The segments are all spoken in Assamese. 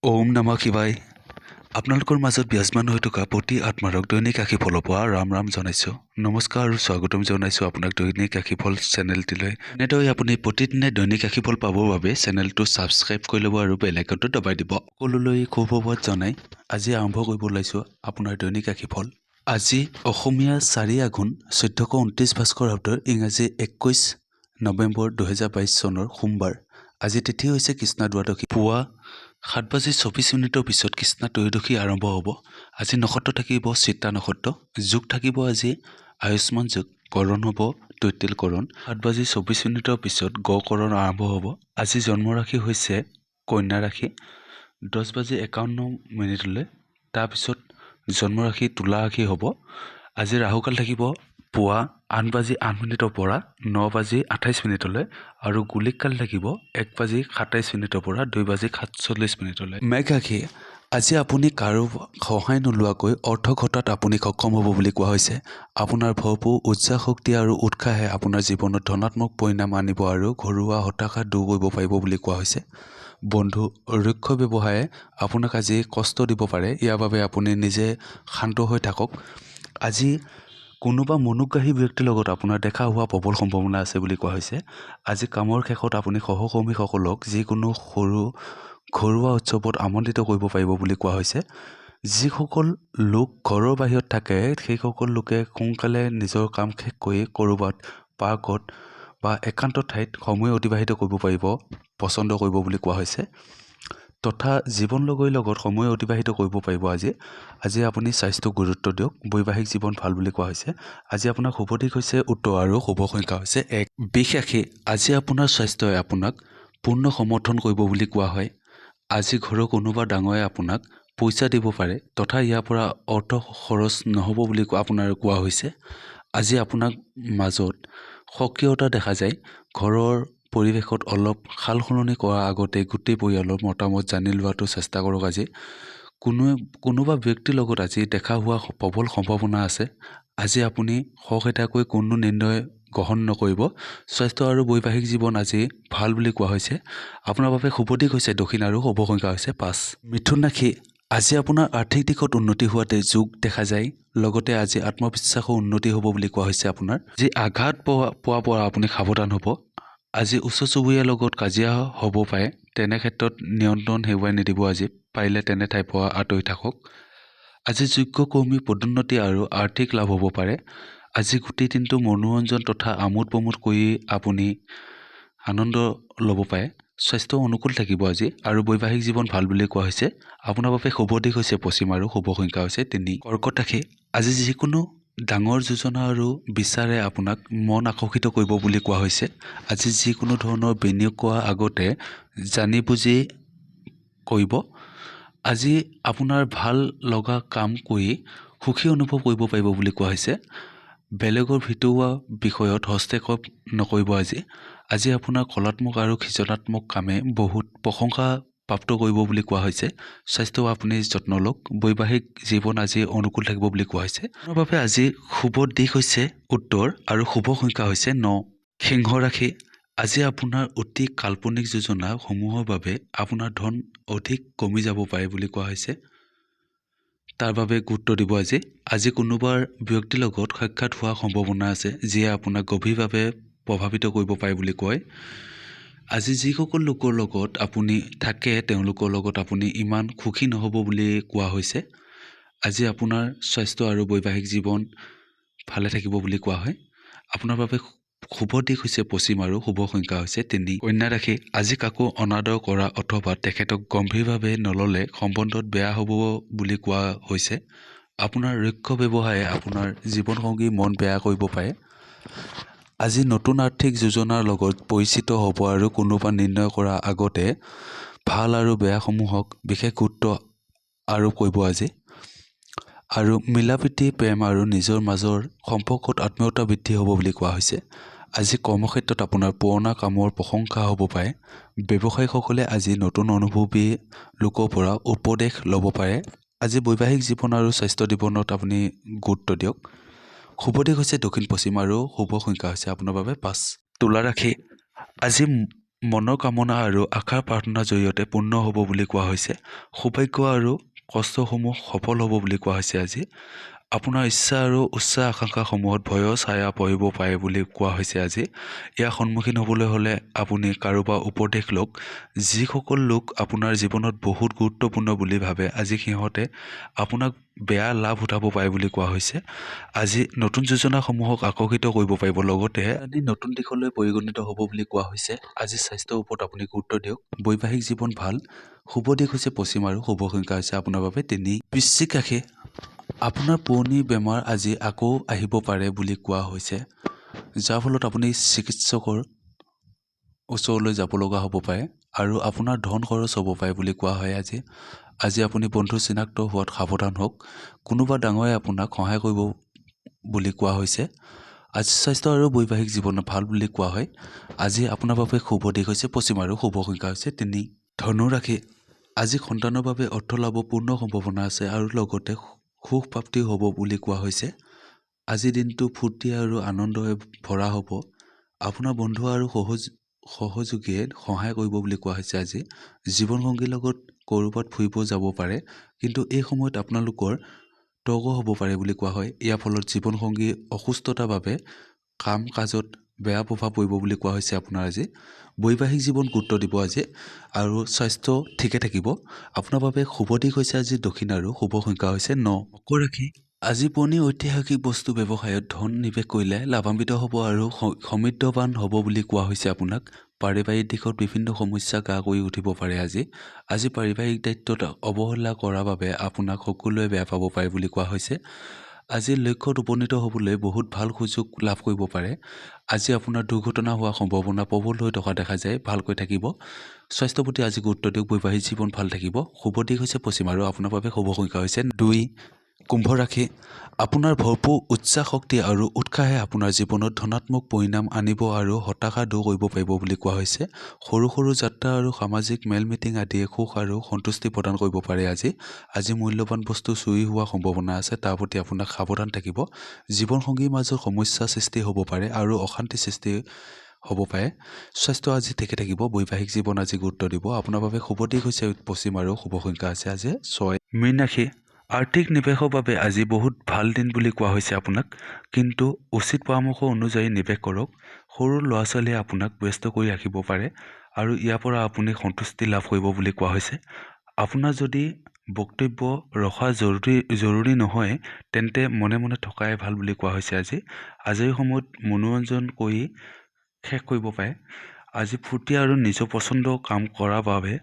ওম নমঃ শিৱায়। আপোনালোকৰ মাজত বিৰাজমান হৈ থকা প্ৰতি আত্মাৰক দৈনিক ৰাশিফল পোৱা ৰাম ৰাম জনাইছোঁ। নমস্কাৰ আৰু স্বাগতম জনাইছোঁ আপোনাক দৈনিক ৰাশিফল চেনেলটিলৈ। এনেদৰে আপুনি প্ৰতিদিনে দৈনিক ৰাশিফল পাবৰ বাবে চেনেলটো ছাবস্ক্ৰাইব কৰি ল'ব আৰু বেল আইকনটো দবাই দিব। সকলোলৈ সুপ্ৰভাত জনাই আজি আৰম্ভ কৰিব ওলাইছোঁ আপোনাৰ দৈনিক ৰাশিফল। আজি অসমীয়া 4 আঘোণ 1429 ভাস্কৰ শব্দৰ ইংৰাজী 21 নৱেম্বৰ 2022 চনৰ সোমবাৰ। আজি তিথি হৈছে কৃষ্ণা দ্বাদশী। পুৱা 7:24 পিছত কৃষ্ণা ত্ৰয়োদশী আৰম্ভ হ'ব। আজি নক্ষত্ৰ থাকিব চিত্ৰা নক্ষত্ৰ। যোগ থাকিব আজি আয়ুষ্মান যোগ। কৰণ হ'ব তৈতিল কৰণ। 7:24 পিছত গ কৰণ আৰম্ভ হ'ব। আজি জন্ম ৰাশি হৈছে কন্যা ৰাশি। 10:51 তাৰপিছত জন্ম ৰাশি তুলা ৰাশি হ'ব। আজি ৰাহুকাল থাকিব পুৱা 8:08 পৰা 9:28 আৰু গুলিক কাল থাকিব 1:27 পৰা 2:47। মেঘ ৰাশি। আজি আপুনি কাৰো সহায় নোলোৱাকৈ অৰ্থ ঘটাত আপুনি সক্ষম হ'ব বুলি কোৱা হৈছে। আপোনাৰ ভৰপূৰ উৰ্জা শক্তি আৰু উৎসাহে আপোনাৰ জীৱনত ধনাত্মক পৰিণাম আনিব আৰু ঘৰুৱা হতাশা দূৰ কৰিব পাৰিব বুলি কোৱা হৈছে। বন্ধু ৰুক্ষ ব্যৱহাৰে আপোনাক আজি কষ্ট দিব পাৰে। ইয়াৰ বাবে আপুনি নিজে শান্ত হৈ থাকক। আজি কোনোবা মনোগ্ৰাহী ব্যক্তিৰ লগত আপোনাৰ দেখা হোৱা প্ৰবল সম্ভাৱনা আছে বুলি কোৱা হৈছে। আজি কামৰ শেষত আপুনি সহকৰ্মীসকলক যিকোনো সৰু ঘৰুৱা উৎসৱত আমন্ত্ৰিত কৰিব পাৰিব বুলি কোৱা হৈছে। যিসকল লোক ঘৰৰ বাহিৰত থাকে সেইসকল লোকে সোনকালে নিজৰ কাম শেষ কৰি ক'ৰবাত পাৰ্কত বা একান্ত ঠাইত সময় অতিবাহিত কৰিব পাৰিব পচন্দ কৰিব বুলি কোৱা হৈছে। তথা জীৱনলগৰীৰ লগত সময় অতিবাহিত কৰিব পাৰিব। আজি আপুনি স্বাস্থ্যক গুৰুত্ব দিয়ক। বৈবাহিক জীৱন ভাল বুলি কোৱা হৈছে। আজি আপোনাৰ শুভ দিশ হৈছে উত্তৰ আৰু শুভ সংখ্যা হৈছে 1। বৃষ ৰাশি। আজি আপোনাৰ স্বাস্থ্যই আপোনাক পূৰ্ণ সমৰ্থন কৰিব বুলি কোৱা হয়। আজি ঘৰৰ কোনোবা ডাঙৰে আপোনাক পইচা দিব পাৰে তথা ইয়াৰ পৰা অৰ্থ খৰচ নহ'ব বুলি আপোনাৰ কোৱা হৈছে। আজি আপোনাৰ মাজত সক্ৰিয়তা দেখা যায়। ঘৰৰ পৰিৱেশত অলপ সাল সলনি কৰাৰ আগতে গোটেই পৰিয়ালৰ মতামত জানি লোৱাটো চেষ্টা কৰক। আজি কোনোবা ব্যক্তিৰ লগত আজি দেখা হোৱা প্ৰবল সম্ভাৱনা আছে। আজি আপুনি খৰখেদাকৈ কোনো নিৰ্ণয় গ্ৰহণ নকৰিব। স্বাস্থ্য আৰু বৈবাহিক জীৱন আজি ভাল বুলি কোৱা হৈছে। আপোনাৰ বাবে শুভ দিশ হৈছে দক্ষিণ আৰু শুভ সংখ্যা হৈছে 5। মিথুন ৰাশি। আজি আপোনাৰ আৰ্থিক দিশত উন্নতি হোৱাতে যোগ দেখা যায়। লগতে আজি আত্মবিশ্বাসৰ উন্নতি হ'ব বুলি কোৱা হৈছে। আপোনাৰ যি আঘাত পোৱাৰ পৰা আপুনি সাৱধান হ'ব। আজি ওচৰ চুবুৰীয়াৰ লগত কাজিয়া হ'ব পাৰে। তেনে ক্ষেত্ৰত নিয়ন্ত্ৰণ হেৰুৱাই নিদিব। আজি পাৰিলে তেনে ঠাইৰ পৰা আঁতৰি থাকক। আজি যোগ্য কৰ্মী পদোন্নতি আৰু আৰ্থিক লাভ হ'ব পাৰে। আজি গোটেই দিনটো মনোৰঞ্জন তথা আমোদ প্ৰমোদ কৰি আপুনি আনন্দ ল'ব পাৰে। স্বাস্থ্য অনুকূল থাকিব আজি আৰু বৈবাহিক জীৱন ভাল বুলি কোৱা হৈছে। আপোনাৰ বাবে শুভ দিশ হৈছে পশ্চিম আৰু শুভ সংখ্যা হৈছে 3। কৰ্কট ৰাশি। আজি যিকোনো ডাঙৰ যোজনা আৰু বিচাৰে আপোনাক মন আকৰ্ষিত কৰিব বুলি কোৱা হৈছে। আজি যিকোনো ধৰণৰ বিনিয়োগ কৰাৰ আগতে জানি বুজি কৰিব। আজি আপোনাৰ ভাল লগা কাম কৰি সুখী অনুভৱ কৰিব পাৰিব বুলি কোৱা হৈছে। বেলেগৰ ভিতৰুৱা বিষয়ত হস্তক্ষেপ নকৰিব। আজি আপোনাৰ কলাত্মক আৰু সৃজনাত্মক কামে বহুত প্ৰশংসা প্ৰাপ্ত কৰিব বুলি কোৱা হৈছে। স্বাস্থ্য আপুনি যত্ন লওক। বৈবাহিক জীৱন আজি অনুকূল থাকিব বুলি কোৱা হৈছে। আপোনাৰ বাবে আজি শুভ দিশ হৈছে উত্তৰ আৰু শুভ সংখ্যা হৈছে 9। সিংহ ৰাশি। আজি আপোনাৰ অতি কাল্পনিক যোজনা সমূহৰ বাবে আপোনাৰ ধন অধিক কমি যাব পাৰে বুলি কোৱা হৈছে। তাৰ বাবে গুৰুত্ব দিব। আজি কোনোবাৰ ব্যক্তিৰ লগত সাক্ষাৎ হোৱাৰ সম্ভাৱনা আছে যিয়ে আপোনাক গভীৰভাৱে প্ৰভাৱিত কৰিব পাৰে বুলি কয়। আজি যিসকল লোকৰ লগত আপুনি থাকে তেওঁলোকৰ লগত আপুনি ইমান সুখী নহ'ব বুলি কোৱা হৈছে। আজি আপোনাৰ স্বাস্থ্য আৰু বৈবাহিক জীৱন ভালে থাকিব বুলি কোৱা হয়। আপোনাৰ বাবে শুভ দিশ হৈছে পশ্চিম আৰু শুভ সংখ্যা হৈছে 3। কন্যা ৰাশি। আজি কাকো অনাদৰ কৰা অথবা তেখেতক গম্ভীৰভাৱে নল'লে সম্বন্ধত বেয়া হ'ব বুলি কোৱা হৈছে। আপোনাৰ ৰুক্ষ ব্যৱহাৰে আপোনাৰ জীৱনসংগীৰ মন বেয়া কৰিব পাৰে। আজি নতুন আৰ্থিক যোজনাৰ লগত পৰিচিত হ'ব আৰু কোনোবা নিৰ্ণয় কৰাৰ আগতে ভাল আৰু বেয়াসমূহক বিশেষ গুৰুত্ব আৰোপ কৰিব। আৰু মিলাপ্ৰীতি প্ৰেম আৰু নিজৰ মাজৰ সম্পৰ্কত আত্মীয়তা বৃদ্ধি হ'ব বুলি কোৱা হৈছে। আজি কৰ্মক্ষেত্ৰত আপোনাৰ পুৰণা কামৰ প্ৰশংসা হ'ব পাৰে। ব্যৱসায়ীসকলে আজি নতুন অনুভৱী লোকৰ পৰা উপদেশ ল'ব পাৰে। আজি বৈবাহিক জীৱন আৰু স্বাস্থ্য জীৱনত আপুনি গুৰুত্ব দিয়ক। শুভ দিশ হৈছে দক্ষিণ পশ্চিম আৰু শুভ সংখ্যা হৈছে আপোনাৰ বাবে 5। তুলা ৰাশি। আজি মনৰ কামনা আৰু আশাৰ প্ৰাৰ্থনাৰ জৰিয়তে পূৰ্ণ হ'ব বুলি কোৱা হৈছে। সৌভাগ্য আৰু কষ্টসমূহ সফল হ'ব বুলি কোৱা হৈছে আজি। আপোনাৰ ইচ্ছা আৰু উচ্চ আকাংক্ষাসমূহত ভয়ৰ ছায়া পৰিব পাৰে বুলি কোৱা হৈছে আজি। ইয়াৰ সন্মুখীন হ'বলৈ হ'লে আপুনি কাৰোবাৰ উপদেশ লওক। যিসকল লোক আপোনাৰ জীৱনত বহুত গুৰুত্বপূৰ্ণ বুলি ভাবে আজি সিহঁতে আপোনাক বেয়া লাভ উঠাব পাৰে বুলি কোৱা হৈছে। আজি নতুন যোজনাসমূহক আকৰ্ষিত কৰিব পাৰিব, লগতে আজি নতুন দিশলৈ পৰিগণিত হ'ব বুলি কোৱা হৈছে। আজি স্বাস্থ্যৰ ওপৰত আপুনি গুৰুত্ব দিয়ক। বৈবাহিক জীৱন ভাল। শুভ দিশ হৈছে পশ্চিম আৰু শুভ সংখ্যা হৈছে আপোনাৰ বাবে 3। বৃশ্চিক ৰাশি, আপোনাৰ পুৰণি বেমাৰ আজি আকৌ আহিব পাৰে বুলি কোৱা হৈছে, যাৰ ফলত আপুনি চিকিৎসকৰ ওচৰলৈ যাব লগা হ'ব পাৰে আৰু আপোনাৰ ধন খৰচ হ'ব পাৰে বুলি কোৱা হয় আজি। আজি আপুনি বন্ধু চিনাক্ত হোৱাত সাৱধান হওক। কোনোবা ডাঙৰে আপোনাক সহায় কৰিব বুলি কোৱা হৈছে। আজি স্বাস্থ্য আৰু বৈবাহিক জীৱন ভাল বুলি কোৱা হয়। আজি আপোনাৰ বাবে শুভ দিশ হৈছে পশ্চিম আৰু শুভ সংখ্যা হৈছে 3। ধনু ৰাশি, আজি সন্তানৰ বাবে অৰ্থ লাভৰ পূৰ্ণ সম্ভাৱনা আছে আৰু লগতে সুখ প্ৰাপ্তি হ'ব বুলি কোৱা হৈছে। আজিৰ দিনটো ফূৰ্তি আৰু আনন্দৰে ভৰা হ'ব। আপোনাৰ বন্ধু আৰু সহযোগীয়ে সহায় কৰিব বুলি কোৱা হৈছে আজি। জীৱনসংগীৰ লগত ক'ৰবাত ফুৰিব যাব পাৰে, কিন্তু এই সময়ত আপোনালোকৰ তৰ্ক হ'ব পাৰে বুলি কোৱা হয়। ইয়াৰ ফলত জীৱনসংগীৰ অসুস্থতাৰ বাবে কাম কাজত বেয়া প্ৰভাৱ পৰিব বুলি কোৱা হৈছে আপোনাৰ আজি। বৈবাহিক জীৱন গুৰুত্ব দিব আজি আৰু স্বাস্থ্য ঠিকে থাকিব। আপোনাৰ বাবে শুভ দিশ হৈছে আজি দক্ষিণ আৰু শুভ সংখ্যা হৈছে 9। মকৰ ৰাশি, আজি পুৰণি ঐতিহাসিক বস্তু ব্যৱসায়ত ধন নিৱেশ কৰিলে লাভান্বিত হ'ব আৰু সমৃদ্ধৱান হ'ব বুলি কোৱা হৈছে আপোনাক। পাৰিবাৰিক দিশত বিভিন্ন সমস্যা গা কৰি উঠিব পাৰে আজি। আজি পাৰিবাৰিক দায়িত্বত অৱহেলা কৰাৰ বাবে আপোনাক সকলোৱে বেয়া পাব পাৰে বুলি কোৱা হৈছে। আজি লক্ষ্যত উপনীত হ'বলৈ বহুত ভাল সুযোগ লাভ কৰিব পাৰে। আজি আপোনাৰ দুৰ্ঘটনা হোৱাৰ সম্ভাৱনা প্ৰবল হৈ থকা দেখা যায়, ভালকৈ থাকিব। স্বাস্থ্যৰ প্ৰতি আজি গুৰুত্ব দিয়ক। বৈবাহিক জীৱন ভাল থাকিব। শুভ দিশ হৈছে পশ্চিম আৰু আপোনাৰ বাবে শুভ সংখ্যা হৈছে 2। কুম্ভ ৰাশি, আপোনাৰ ভৰপূৰ উৎসাহ শক্তি আৰু উৎসাহে আপোনাৰ জীৱনত ধনাত্মক পৰিণাম আনিব আৰু হতাশা দূৰ কৰিব পাৰিব বুলি কোৱা হৈছে। সৰু সৰু যাত্ৰা আৰু সামাজিক মেল মিটিং আদিয়ে সুখ আৰু সন্তুষ্টি প্ৰদান কৰিব পাৰে আজি। আজি মূল্যৱান বস্তু চুৰি হোৱাৰ সম্ভাৱনা আছে, তাৰ প্ৰতি আপোনাক সাৱধান থাকিব। জীৱনসংগীৰ মাজত সমস্যাৰ সৃষ্টি হ'ব পাৰে আৰু অশান্তি সৃষ্টি হ'ব পাৰে। স্বাস্থ্য আজি ঠিকে থাকিব। বৈবাহিক জীৱন আজি গুৰুত্ব দিব। আপোনাৰ বাবে শুভ দিশ হৈছে পশ্চিম আৰু শুভ সংখ্যা আছে আজি 6। মীন ৰাশি, আৰ্থিক নিৱেশৰ বাবে আজি বহুত ভাল দিন বুলি কোৱা হৈছে আপোনাক, কিন্তু উচিত পৰামৰ্শ অনুযায়ী নিৱেশ কৰক। সৰু ল'ৰা ছোৱালীয়ে আপোনাক ব্যস্ত কৰি ৰাখিব পাৰে আৰু ইয়াৰ পৰা আপুনি সন্তুষ্টি লাভ কৰিব বুলি কোৱা হৈছে। আপোনাৰ যদি বক্তব্য ৰখা জৰুৰী নহয়, তেন্তে মনে মনে থকাই ভাল বুলি কোৱা হৈছে আজি। আজৰি সময়ত মনোৰঞ্জন কৰি শেষ কৰিব পাৰে। আজি ফূৰ্তি আৰু নিজৰ পচন্দৰ কাম কৰাৰ বাবে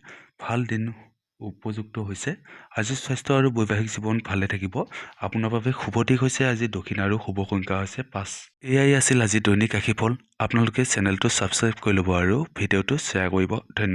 ভাল দিন উপযুক্ত হৈছে। আজি স্বাস্থ্য আৰু বৈবাহিক জীৱন ভালে থাকিব। আপোনাৰ বাবে শুভ দিশ হৈছে আজি দক্ষিণ আৰু শুভ সংখ্যা হৈছে 5। এয়াই আছিল আজি দৈনিক ৰাশিফল। আপোনালোকে চেনেলটো ছাবস্ক্ৰাইব কৰি ল'ব আৰু ভিডিঅ'টো শ্বেয়াৰ কৰিব। ধন্যবাদ।